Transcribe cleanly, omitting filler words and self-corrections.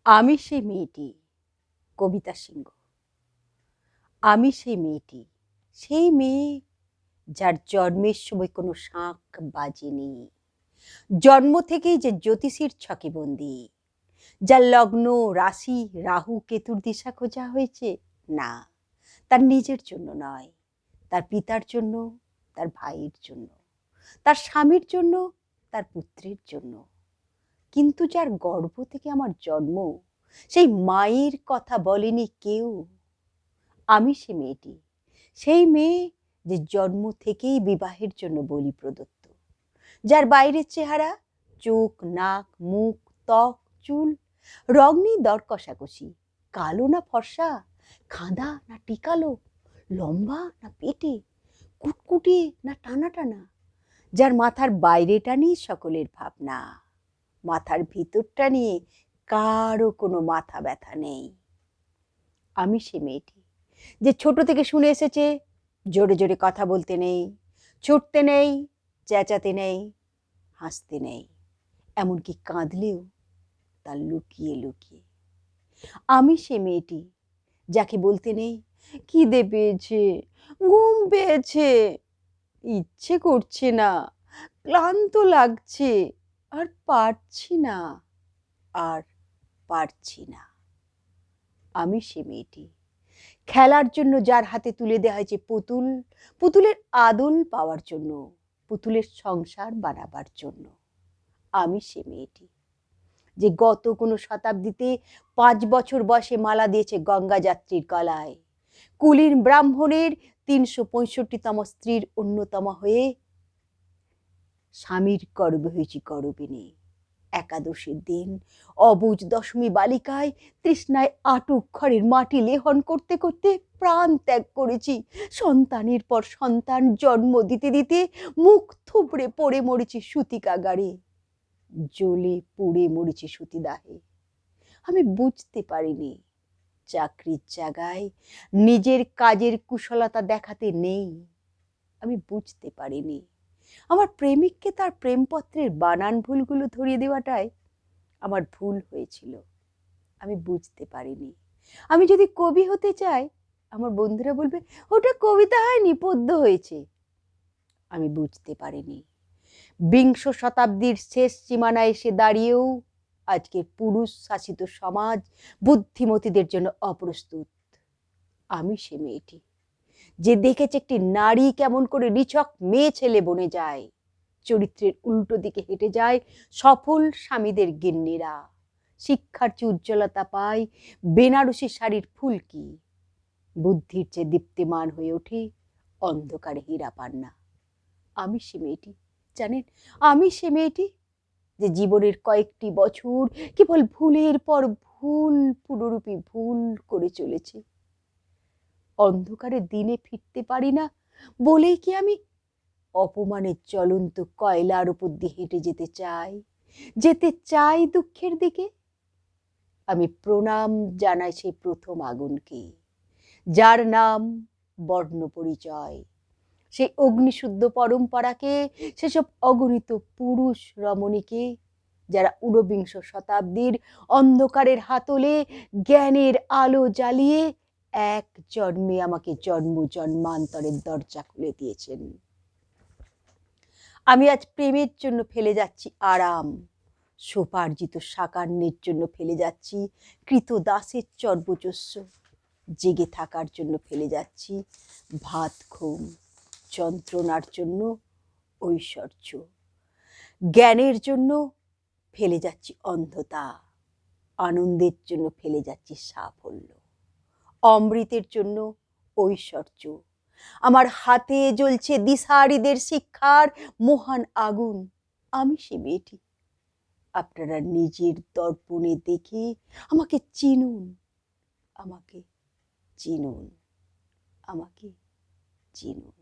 আমি সেই মেয়েটি, কবিতা সিংহ। আমি সেই মেয়েটি, সেই মেয়ে যার জন্মের সময় কোনো শাঁখ বাজেনি, জন্ম থেকেই যে জ্যোতিষীর ছকে বন্দি, যার লগ্ন রাশি রাহু কেতুর দিশা খোঁজা হয়েছে না, তার নিজের জন্য নয়, তার পিতার জন্য, তার ভাইয়ের জন্য, তার স্বামীর জন্য, তার পুত্রের জন্য। কিন্তু যার গর্ভ থেকে আমার জন্ম, সেই মায়ের কথা বলেনি কেউ। আমি সে মেয়েটি, সেই মেয়ে যে জন্ম থেকেই বিবাহের জন্য বলি প্রদত্ত, যার বাইরের চেহারা, চোখ, নাক, মুখ, ত্বক, চুল রং নেই দর কষাকষি, কালো না ফর্সা, খাঁদা না টিকালো, লম্বা না পেটে, কুটকুটে না টানা টানা, যার মাথার বাইরেটা নিয়ে সকলের ভাবনা, মাথার ভিতরটা নিয়ে কারো কোনো মাথা ব্যথা নেই। আমি সে মেয়েটি যে ছোট থেকে শুনে এসেছে জোরে জোরে কথা বলতে নেই, ছুটতে নেই, চেঁচাতে নেই, হাসতে নেই, এমনকি কাঁদলেও তা লুকিয়ে লুকিয়ে। আমি সে মেয়েটি যাকে বলতে নেই খিদে পেয়েছে, ঘুম পেয়েছে, ইচ্ছে করছে না, ক্লান্ত লাগছে, আর পারছি না, আর পারছি না। আমি সে মেয়েটি খেলার জন্য যার হাতে তুলে দেওয়া হয়েছে পুতুল, পুতুলের আদল পাওয়ার জন্য, পুতুলের সংসার বানাবার জন্য। আমি সে মেয়েটি যে গত কোনো শতাব্দীতে 5 বছর বয়সে মালা দিয়েছে গঙ্গা যাত্রীর গলায়, কুলীন ব্রাহ্মণের 365তম স্ত্রীর অন্যতমা হয়ে স্বামীর গর্বে হয়েছি গর্বিনী। একাদশীর দিন অবুঝ দশমী বালিকায় তৃষ্ণায় আটক ঘরের মাটি লেহন করতে করতে প্রাণ ত্যাগ করেছি, সন্তানের পর সন্তান জন্ম দিতে দিতে মুখ থুবড়ে পড়ে মরেছি সূতিকাগারে, জ্বলে পুড়ে মরেছি সতীদাহে। আমি বুঝতে পারিনি চাকরির জায়গায় নিজের কাজের কুশলতা দেখাতে নেই। আমি বুঝতে পারিনি আমার প্রেমিককে তার প্রেমপত্রের বানান ভুলগুলো ধরিয়ে দেওয়াটাই আমার ভুল হয়েছিল। আমি বুঝতে পারিনি আমি যদি কবি হতে চাই, আমার বন্ধুরা বলবে ওটা কবিতা হয়নি, পদ্য হয়েছে। আমি বুঝতে পারিনি বিংশ শতাব্দীর শেষ সীমানায় এসে দাঁড়িয়েও আজকের পুরুষ শাসিত সমাজ বুদ্ধিমতীদের জন্য অপ্রস্তুত। আমি সে মেয়েটি যে দেখেছে একটি নারী কেমন করে নিছক মেয়ে ছেলে বনে যায়, চরিত্রের উল্টো দিকে হেঁটে যায় সফল স্বামীদের গিন্নিরা, শিক্ষার চেয়ে উজ্জ্বলতা পায় বেনারসি শাড়ির ফুলকি, বুদ্ধির চেয়ে দীপ্তিমান হয়ে ওঠে অন্ধকারে হীরা পান্না। আমি সে মেয়েটি, জানেন, আমি সে মেয়েটি যে জীবনের কয়েকটি বছর কেবল ভুলের পর ভুল পুনরূপী ভুল করে চলেছে। অন্ধকারে দিনে ফিরতে পারি না বলেই কি আমি অপমানের জ্বলন্ত কয়লার উপর দিয়ে হেঁটে যেতে চাই দুঃখের দিকে? আমি প্রণাম জানাই সেই প্রথম আগুনকে, যার নাম বর্ণ পরিচয়, সেই অগ্নিশুদ্ধ পরম্পরাকে, সেসব অগণিত পুরুষ রমণীকে যারা ঊনবিংশ শতাব্দীর অন্ধকারের হাতলে জ্ঞানের আলো জ্বালিয়ে এক জন্মে আমাকে জন্ম জন্মান্তরের দরজা খুলে দিয়েছেন। আমি আজ প্রেমের জন্য ফেলে যাচ্ছি আরাম, সোপার্জিত সাকান্যের জন্য ফেলে যাচ্ছি কৃতদাসের চর্বচস্য, জেগে থাকার জন্য ফেলে যাচ্ছি ভাত ঘুম, যন্ত্রণার জন্য ঐশ্বর্য, জ্ঞানের জন্য ফেলে যাচ্ছি অন্ধতা, আনন্দের জন্য ফেলে যাচ্ছি সাফল্য, অমৃতের জন্য ঐশ্বর্য। আমার হাতে জ্বলছে দিশারিদের শিক্ষার মহান আগুন। আমি সে মেয়েটি, আপনারা নিজের দর্পণে দেখে আমাকে চিনুন, আমাকে চিনুন, আমাকে চিনুন।